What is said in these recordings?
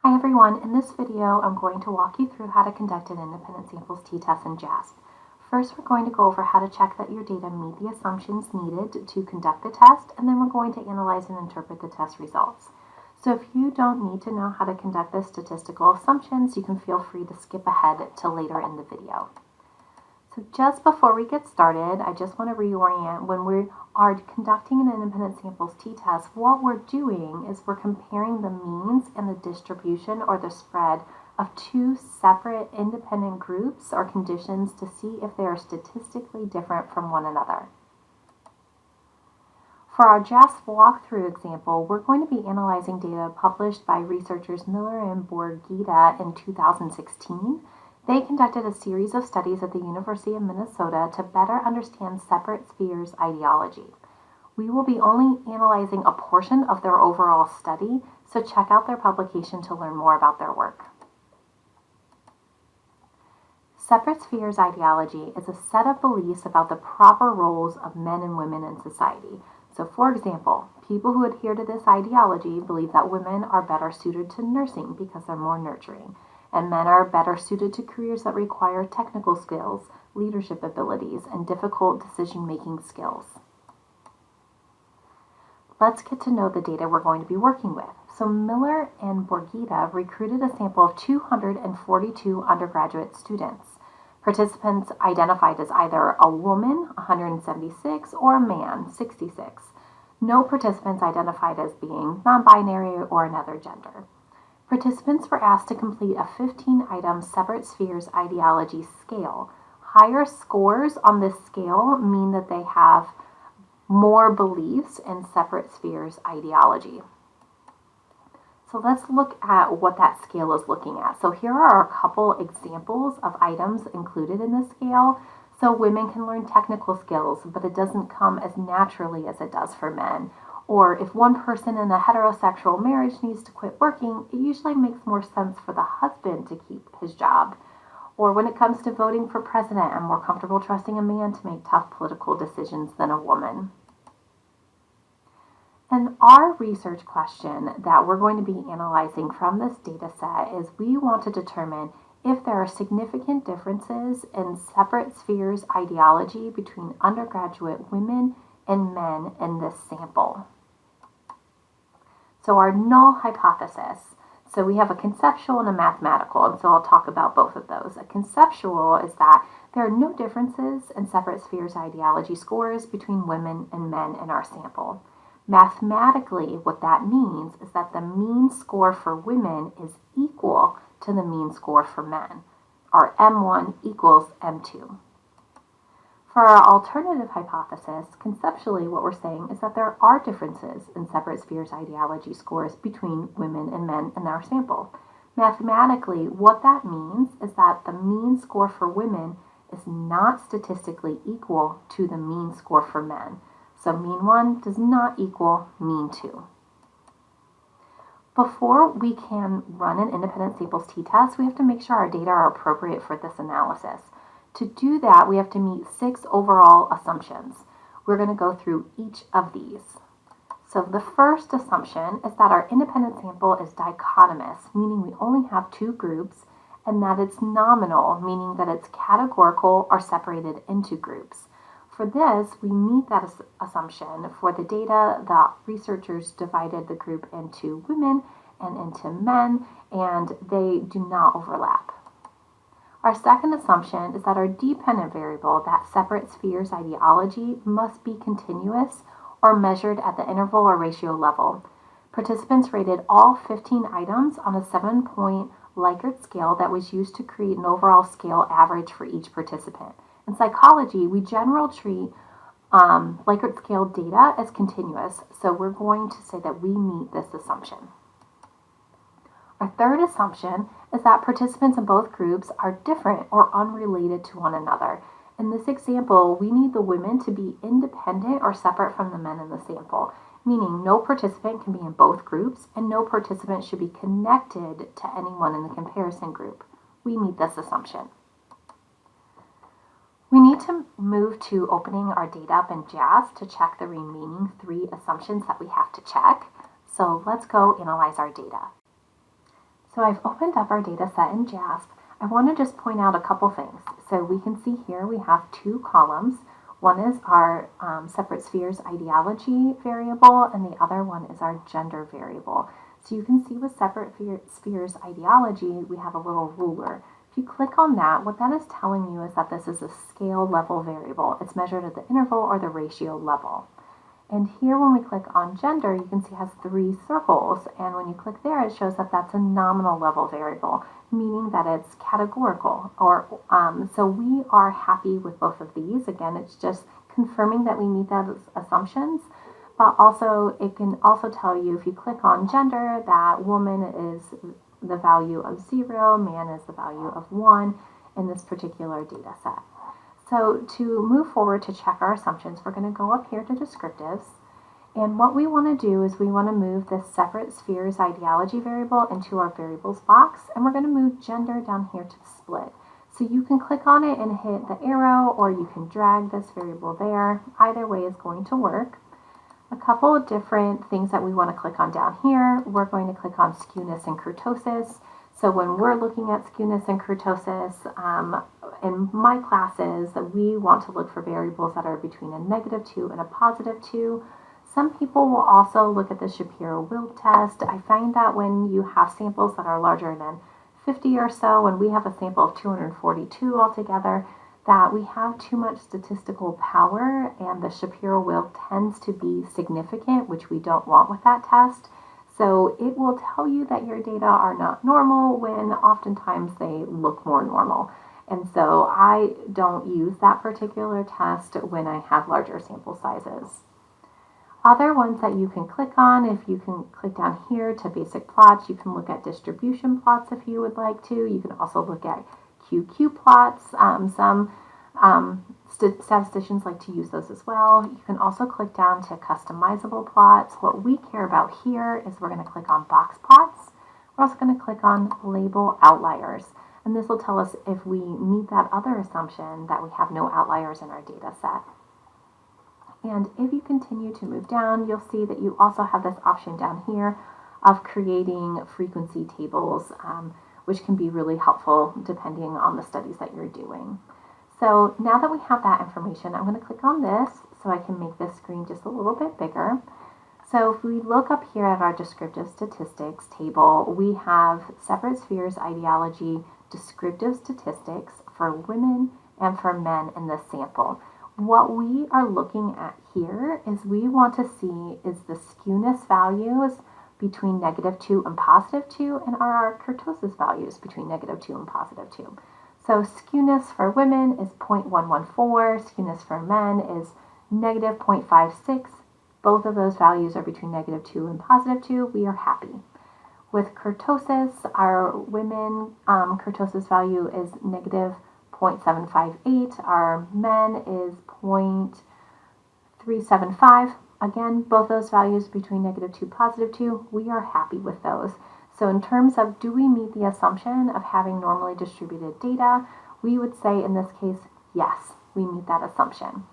Hi everyone, in this video I'm going to walk you through how to conduct an independent samples t-test in JASP. First we're going to go over how to check that your data meet the assumptions needed to conduct the test, and then we're going to analyze and interpret the test results. So if you don't need to know how to conduct the statistical assumptions, you can feel free to skip ahead to later in the video. So just before we get started, I just want to reorient. When we are conducting an independent samples t-test, what we're doing is we're comparing the means and the distribution or the spread of two separate independent groups or conditions to see if they are statistically different from one another. For our JASP walkthrough example, we're going to be analyzing data published by researchers Miller and Borghita in 2016. They conducted a series of studies at the University of Minnesota to better understand separate spheres ideology. We will be only analyzing a portion of their overall study, so check out their publication to learn more about their work. Separate spheres ideology is a set of beliefs about the proper roles of men and women in society. So for example, people who adhere to this ideology believe that women are better suited to nursing because they're more nurturing, and men are better suited to careers that require technical skills, leadership abilities, and difficult decision-making skills. Let's get to know the data we're going to be working with. So Miller and Borghita recruited a sample of 242 undergraduate students. Participants identified as either a woman, 176, or a man, 66. No participants identified as being non-binary or another gender. Participants were asked to complete a 15-item separate spheres ideology scale. Higher scores on this scale mean that they have more beliefs in separate spheres ideology. So let's look at what that scale is looking at. So here are a couple examples of items included in this scale. So women can learn technical skills, but it doesn't come as naturally as it does for men. Or if one person in a heterosexual marriage needs to quit working, it usually makes more sense for the husband to keep his job. Or when it comes to voting for president, I'm more comfortable trusting a man to make tough political decisions than a woman. And our research question that we're going to be analyzing from this data set is we want to determine if there are significant differences in separate spheres ideology between undergraduate women and men in this sample. So our null hypothesis. So we have a conceptual and a mathematical, and so I'll talk about both of those. A conceptual is that there are no differences in separate spheres ideology scores between women and men in our sample. Mathematically, what that means is that the mean score for women is equal to the mean score for men. Our M1 equals M2. For our alternative hypothesis, conceptually what we're saying is that there are differences in separate spheres ideology scores between women and men in our sample. Mathematically, what that means is that the mean score for women is not statistically equal to the mean score for men. So mean 1 does not equal mean 2. Before we can run an independent samples t-test, we have to make sure our data are appropriate for this analysis. To do that, we have to meet 6 overall assumptions. We're going to go through each of these. So the first assumption is that our independent sample is dichotomous, meaning we only have 2 groups, and that it's nominal, meaning that it's categorical or separated into groups. For this, we meet that assumption. For the data, the researchers divided the group into women and into men, and they do not overlap. Our second assumption is that our dependent variable, that separate spheres ideology, must be continuous or measured at the interval or ratio level. Participants rated all 15 items on a 7-point Likert scale that was used to create an overall scale average for each participant. In psychology, we generally treat Likert scale data as continuous, so we're going to say that we meet this assumption. Our third assumption is that participants in both groups are different or unrelated to one another. In this example, we need the women to be independent or separate from the men in the sample, meaning no participant can be in both groups and no participant should be connected to anyone in the comparison group. We meet this assumption. We need to move to opening our data up in JASP to check the remaining 3 assumptions that we have to check. So let's go analyze our data. So I've opened up our data set in JASP. I want to just point out a couple things. So we can see here we have two columns. One is our separate spheres ideology variable, and the other one is our gender variable. So you can see with separate spheres ideology, we have a little ruler. If you click on that, what that is telling you is that this is a scale level variable. It's measured at the interval or the ratio level. And here when we click on gender, you can see it has 3 circles. And when you click there, it shows that that's a nominal level variable, meaning that it's categorical. So we are happy with both of these. Again, it's just confirming that we meet those assumptions. But also, it can also tell you if you click on gender that woman is the value of 0, man is the value of 1 in this particular data set. So to move forward to check our assumptions, we're going to go up here to descriptives. And what we want to do is we want to move this separate spheres ideology variable into our variables box. And we're going to move gender down here to the split. So you can click on it and hit the arrow, or you can drag this variable there. Either way is going to work. A couple of different things that we want to click on down here. We're going to click on skewness and kurtosis. So when we're looking at skewness and kurtosis, in my classes, we want to look for variables that are between a -2 and a +2. Some people will also look at the Shapiro-Wilk test. I find that when you have samples that are larger than 50 or so, and we have a sample of 242 altogether, that we have too much statistical power, and the Shapiro-Wilk tends to be significant, which we don't want with that test. So it will tell you that your data are not normal when oftentimes they look more normal. And so I don't use that particular test when I have larger sample sizes. Other ones that you can click on, if you can click down here to basic plots, you can look at distribution plots if you would like to. You can also look at QQ plots. Statisticians like to use those as well. You can also click down to customizable plots. What we care about here is we're going to click on box plots. We're also going to click on label outliers. And this will tell us if we meet that other assumption that we have no outliers in our data set. And if you continue to move down, you'll see that you also have this option down here of creating frequency tables, which can be really helpful depending on the studies that you're doing. So now that we have that information, I'm going to click on this so I can make this screen just a little bit bigger. So if we look up here at our descriptive statistics table, we have separate spheres ideology descriptive statistics for women and for men in this sample. What we are looking at here is we want to see is the skewness values between -2 and +2, and are our kurtosis values between -2 and +2. So skewness for women is 0.114, skewness for men is -0.56. Both of those values are between -2 and +2. We are happy. With kurtosis, our women kurtosis value is -0.758. Our men is 0.375. Again, both those values between -2 +2. We are happy with those. So in terms of do we meet the assumption of having normally distributed data, we would say in this case, yes, we meet that assumption.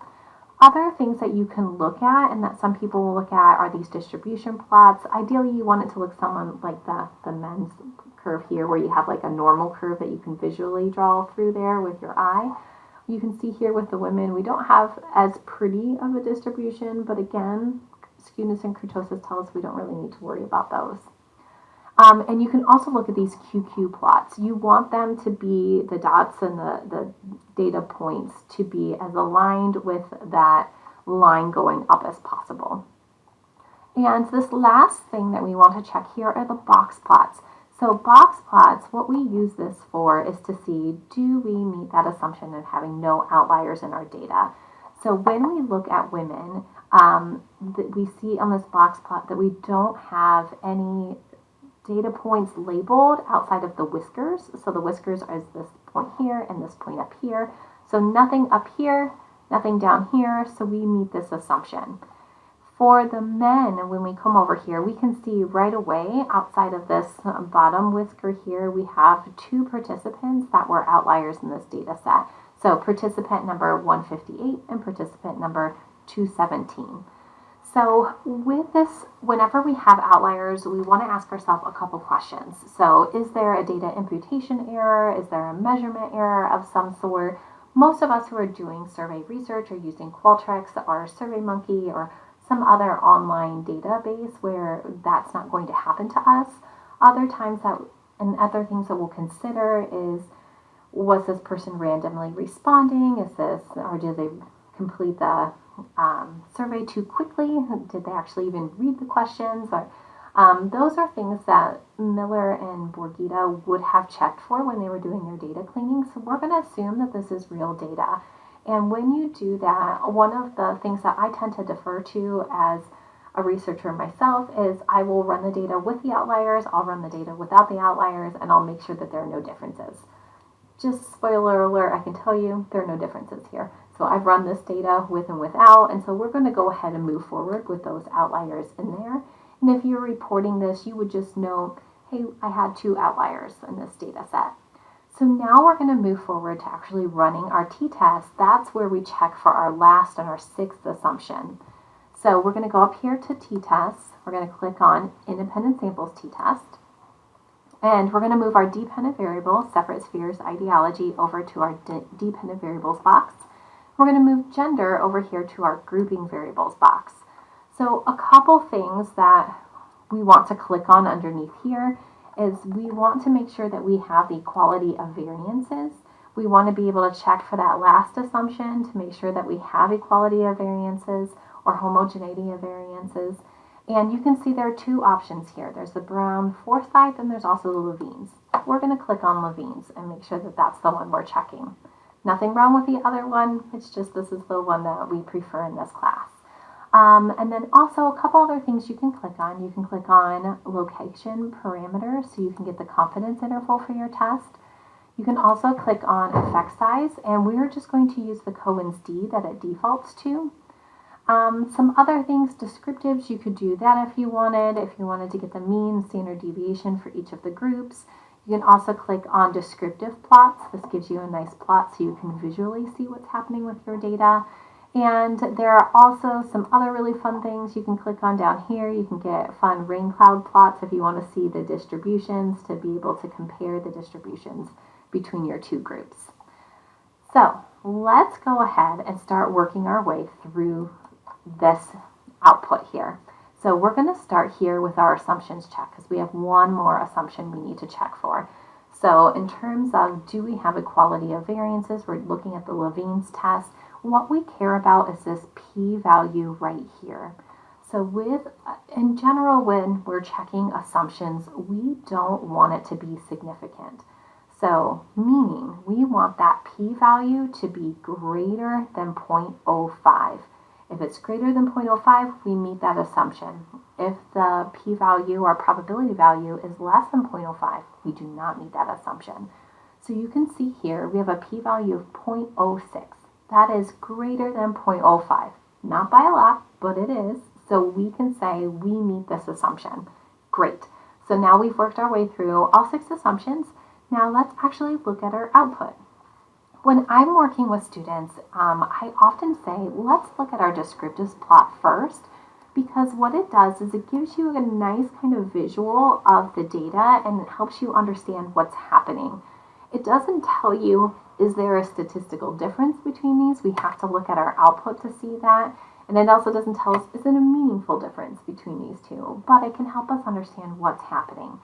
Other things that you can look at and that some people will look at are these distribution plots. Ideally, you want it to look somewhat like the men's curve here, where you have like a normal curve that you can visually draw through there with your eye. You can see here with the women, we don't have as pretty of a distribution, but again, skewness and kurtosis tell us we don't really need to worry about those. And you can also look at these QQ plots. You want them to be, the dots and the data points to be as aligned with that line going up as possible. And this last thing that we want to check here are the box plots. So box plots, what we use this for is to see, do we meet that assumption of having no outliers in our data? So when we look at women, we see on this box plot that we don't have any data points labeled outside of the whiskers. So the whiskers is this point here and this point up here. So nothing up here, nothing down here. So we meet this assumption. For the men, when we come over here, we can see right away outside of this bottom whisker here, we have 2 participants that were outliers in this data set. So participant number 158 and participant number 217. So with this, whenever we have outliers, we want to ask ourselves a couple questions. So is there a data imputation error? Is there a measurement error of some sort? Most of us who are doing survey research are using Qualtrics or SurveyMonkey or some other online database where that's not going to happen to us. Other times that, and other things that we'll consider is, was this person randomly responding? Is this, or did they complete the survey too quickly? Did they actually even read the questions? Or those are things that Miller and Borgita would have checked for when they were doing their data cleaning. So we're going to assume that this is real data. And when you do that, one of the things that I tend to defer to as a researcher myself is I will run the data with the outliers, I'll run the data without the outliers, and I'll make sure that there are no differences. Just spoiler alert, I can tell you there are no differences here. So I've run this data with and without, and so we're going to go ahead and move forward with those outliers in there. And if you're reporting this, you would just know, hey, I had 2 outliers in this data set. So now we're going to move forward to actually running our t-test. That's where we check for our last and our 6th assumption. So we're going to go up here to t-test. We're going to click on independent samples t-test. And we're going to move our dependent variable, separate spheres ideology, over to our dependent variables box. We're going to move gender over here to our grouping variables box. So a couple things that we want to click on underneath here is we want to make sure that we have the equality of variances. We want to be able to check for that last assumption to make sure that we have equality of variances or homogeneity of variances. And you can see there are 2 options here. There's the Brown-Forsyth and there's also the Levine's. We're going to click on Levine's and make sure that that's the one we're checking. Nothing wrong with the other one, it's just this is the one that we prefer in this class. And then also a couple other things you can click on. You can click on location parameters so you can get the confidence interval for your test. You can also click on effect size, and we're just going to use the Cohen's d that it defaults to. Some other things, descriptives, you could do that if you wanted to get the mean standard deviation for each of the groups. You can also click on descriptive plots. This gives you a nice plot so you can visually see what's happening with your data. And there are also some other really fun things you can click on down here. You can get fun rain cloud plots if you want to see the distributions, to be able to compare the distributions between your 2 groups. So let's go ahead and start working our way through this output here. So we're going to start here with our assumptions check because we have one more assumption we need to check for. So in terms of do we have equality of variances, we're looking at the Levine's test. What we care about is this p-value right here. So in general, when we're checking assumptions, we don't want it to be significant. So meaning we want that p-value to be greater than 0.05. If it's greater than 0.05, we meet that assumption. If the p-value or probability value is less than 0.05, we do not meet that assumption. So you can see here we have a p-value of 0.06. That is greater than 0.05. Not by a lot, but it is. So we can say we meet this assumption. Great. So now we've worked our way through all 6 assumptions. Now let's actually look at our output. When I'm working with students, I often say, let's look at our descriptives plot first, because what it does is it gives you a nice kind of visual of the data and it helps you understand what's happening. It doesn't tell you, is there a statistical difference between these? We have to look at our output to see that. And it also doesn't tell us, is it a meaningful difference between these 2? But it can help us understand what's happening.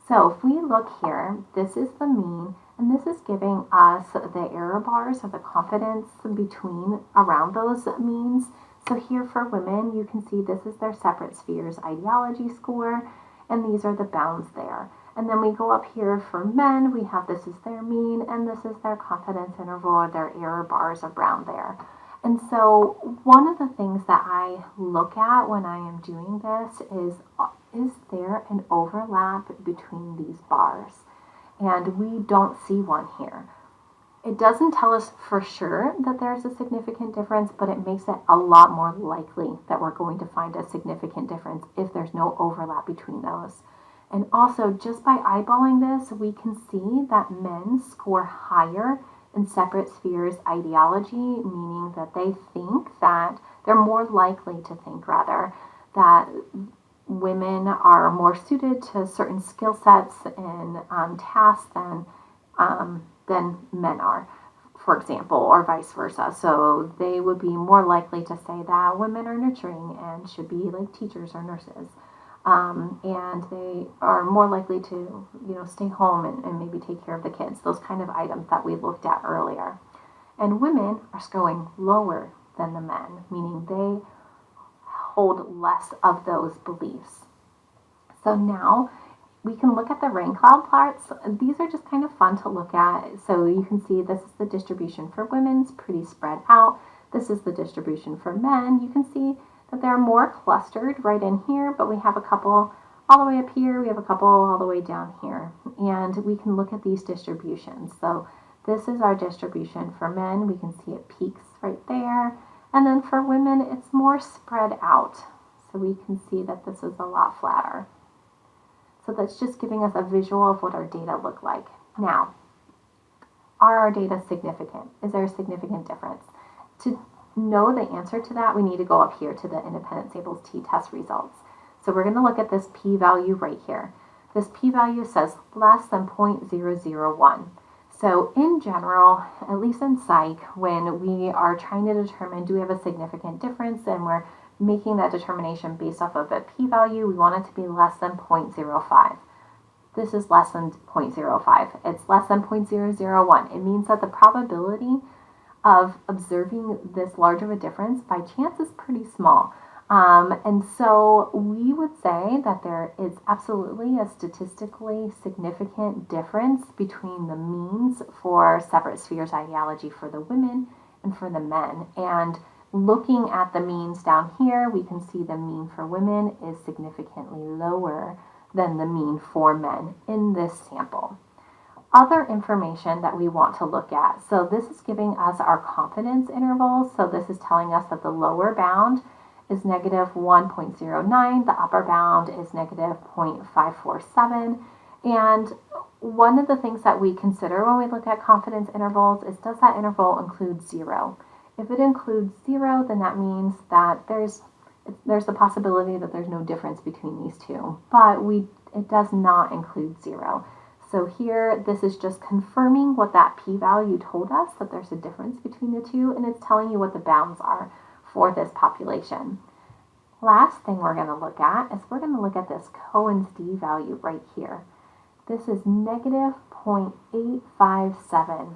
So if we look here, this is the mean, and this is giving us the error bars or the confidence between around those means. So here for women, you can see this is their separate spheres ideology score, and these are the bounds there. And then we go up here for men, we have this is their mean, and this is their confidence interval or their error bars around there. And so one of the things that I look at when I am doing this is there an overlap between these bars? And we don't see one here. It doesn't tell us for sure that there's a significant difference, but it makes it a lot more likely that we're going to find a significant difference if there's no overlap between those. And also, just by eyeballing this, we can see that men score higher in separate spheres ideology, meaning that they think that they're more likely to think, rather, that women are more suited to certain skill sets and tasks than men are, for example, or vice versa. So they would be more likely to say that women are nurturing and should be like teachers or nurses. And they are more likely to, stay home and maybe take care of the kids, those kind of items that we looked at earlier. And women are scoring lower than the men, meaning they hold less of those beliefs. So now we can look at the rain cloud plots. These are just kind of fun to look at. So you can see this is the distribution for women, it's pretty spread out. This is the distribution for men. You can see that they're more clustered right in here, but we have a couple all the way up here, we have a couple all the way down here. And we can look at these distributions. So this is our distribution for men. We can see it peaks right there. And then for women, it's more spread out. So we can see that this is a lot flatter. So that's just giving us a visual of what our data look like. Now, are our data significant? Is there a significant difference? To know the answer to that, we need to go up here to the independent samples t-test results. So we're going to look at this p-value right here. This p-value says less than 0.001. So in general, at least in psych, when we are trying to determine do we have a significant difference and we're making that determination based off of a p-value, we want it to be less than 0.05. This is less than 0.05. It's less than 0.001. It means that the probability of observing this large of a difference by chance is pretty small. And so we would say that there is absolutely a statistically significant difference between the means for separate spheres ideology for the women and for the men. And looking at the means down here, we can see the mean for women is significantly lower than the mean for men in this sample. Other information that we want to look at. So this is giving us our confidence intervals. So this is telling us that the lower bound is negative 1.09. The upper bound is negative 0.547. And one of the things that we consider when we look at confidence intervals is, does that interval include 0? If it includes 0, then that means that there's the possibility that there's no difference between these two. But it does not include 0. So here, this is just confirming what that p-value told us, that there's a difference between the two, and it's telling you what the bounds are for this population. Last thing we're going to look at is we're going to look at this Cohen's d value right here. This is negative 0.857.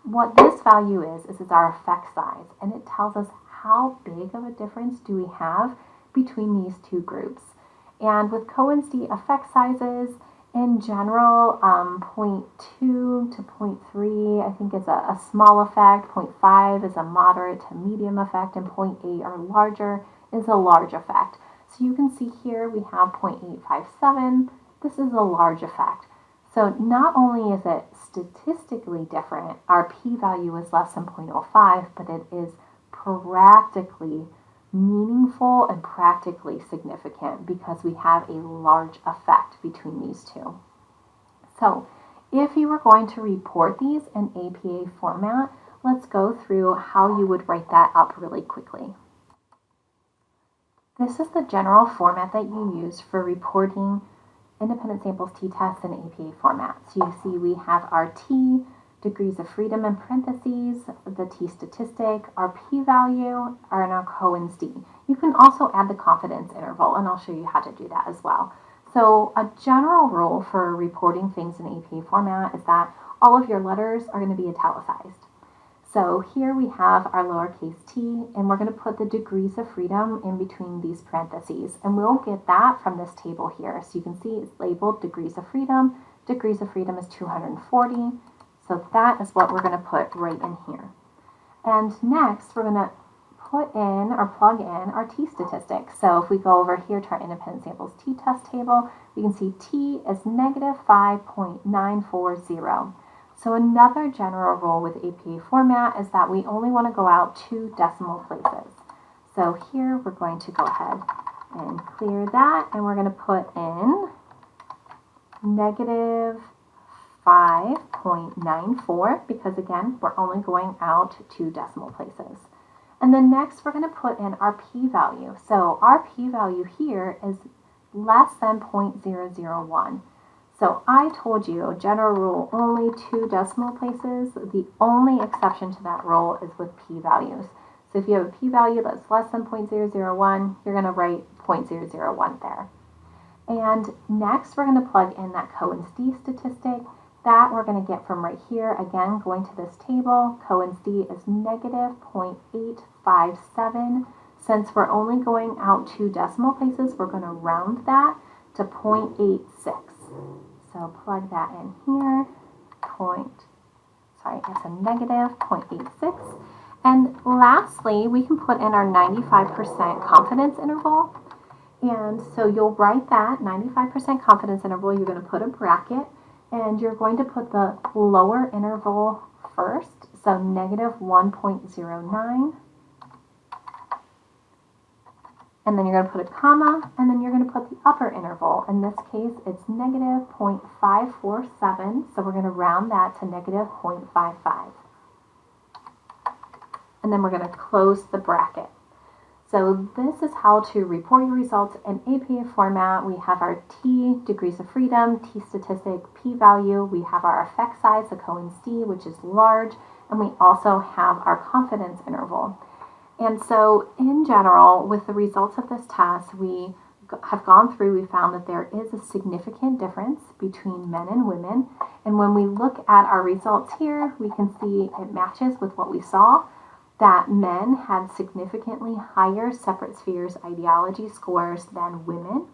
What this value is it's our effect size, and it tells us how big of a difference do we have between these two groups. And with Cohen's d effect sizes, in general, 0.2 to 0.3, I think is a small effect, 0.5 is a moderate to medium effect, and 0.8 or larger is a large effect. So you can see here we have 0.857. This is a large effect. So not only is it statistically different, our p-value is less than 0.05, but it is practically meaningful and practically significant because we have a large effect between these two. So if you were going to report these in APA format, let's go through how you would write that up really quickly. This is the general format that you use for reporting independent samples t-tests in APA format. So you see we have our t, degrees of freedom in parentheses, the t-statistic, our p-value, and our Cohen's d. You can also add the confidence interval, and I'll show you how to do that as well. So a general rule for reporting things in APA format is that all of your letters are going to be italicized. So here we have our lowercase t, and we're going to put the degrees of freedom in between these parentheses. And we'll get that from this table here. So you can see it's labeled degrees of freedom. Degrees of freedom is 240. So that is what we're going to put right in here. And next, we're going to put in or plug in our t-statistic. So if we go over here to our independent samples t-test table, we can see t is negative 5.940. So another general rule with APA format is that we only want to go out 2 decimal places. So here we're going to go ahead and clear that, and we're going to put in negative 5.94 because, again, we're only going out 2 decimal places. And then next we're going to put in our p-value. So our p-value here is less than 0.001. So I told you, general rule, only 2 decimal places. The only exception to that rule is with p-values. So if you have a p-value that's less than 0.001, you're going to write 0.001 there. And next we're going to plug in that Cohen's d statistic. That we're going to get from right here. Again, going to this table, Cohen's d is negative 0.857. Since we're only going out 2 decimal places, we're going to round that to 0.86. So plug that in here. It's a negative 0.86. And lastly, we can put in our 95% confidence interval. And so you'll write that 95% confidence interval. You're going to put a bracket, and you're going to put the lower interval first. So negative 1.09. And then you're going to put a comma, and then you're going to put the upper interval. In this case, it's negative 0.547. So we're going to round that to negative 0.55. And then we're going to close the bracket. So this is how to report your results in APA format. We have our T, degrees of freedom, T statistic, p-value. We have our effect size, the Cohen's d, which is large. And we also have our confidence interval. And so in general, with the results of this test, we have gone through, we found that there is a significant difference between men and women. And when we look at our results here, we can see it matches with what we saw, that men had significantly higher separate spheres ideology scores than women.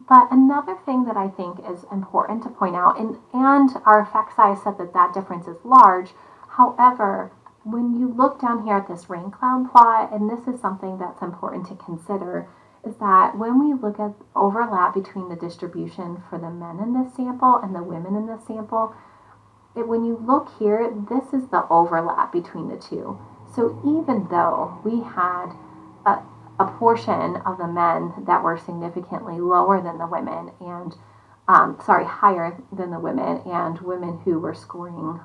But another thing that I think is important to point out, and our effect size said that that difference is large. However, when you look down here at this rain cloud plot, and this is something that's important to consider, is that when we look at overlap between the distribution for the men in this sample and the women in this sample, when you look here, this is the overlap between the two. So even though we had a portion of the men that were significantly lower than the women, and higher than the women, and women who were scoring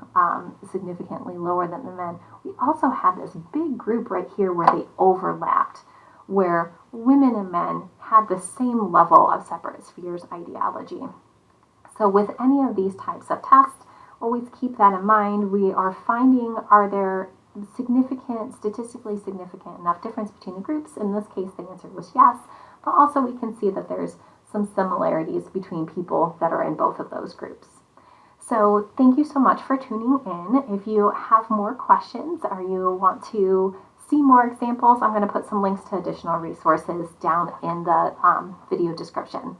significantly lower than the men, we also had this big group right here where they overlapped, where women and men had the same level of separate spheres ideology. So with any of these types of tests, always keep that in mind. We are finding, are there statistically significant enough difference between the groups? In this case, the answer was yes, but also we can see that there's some similarities between people that are in both of those groups. So thank you so much for tuning in. If you have more questions or you want to see more examples, I'm going to put some links to additional resources down in the video description.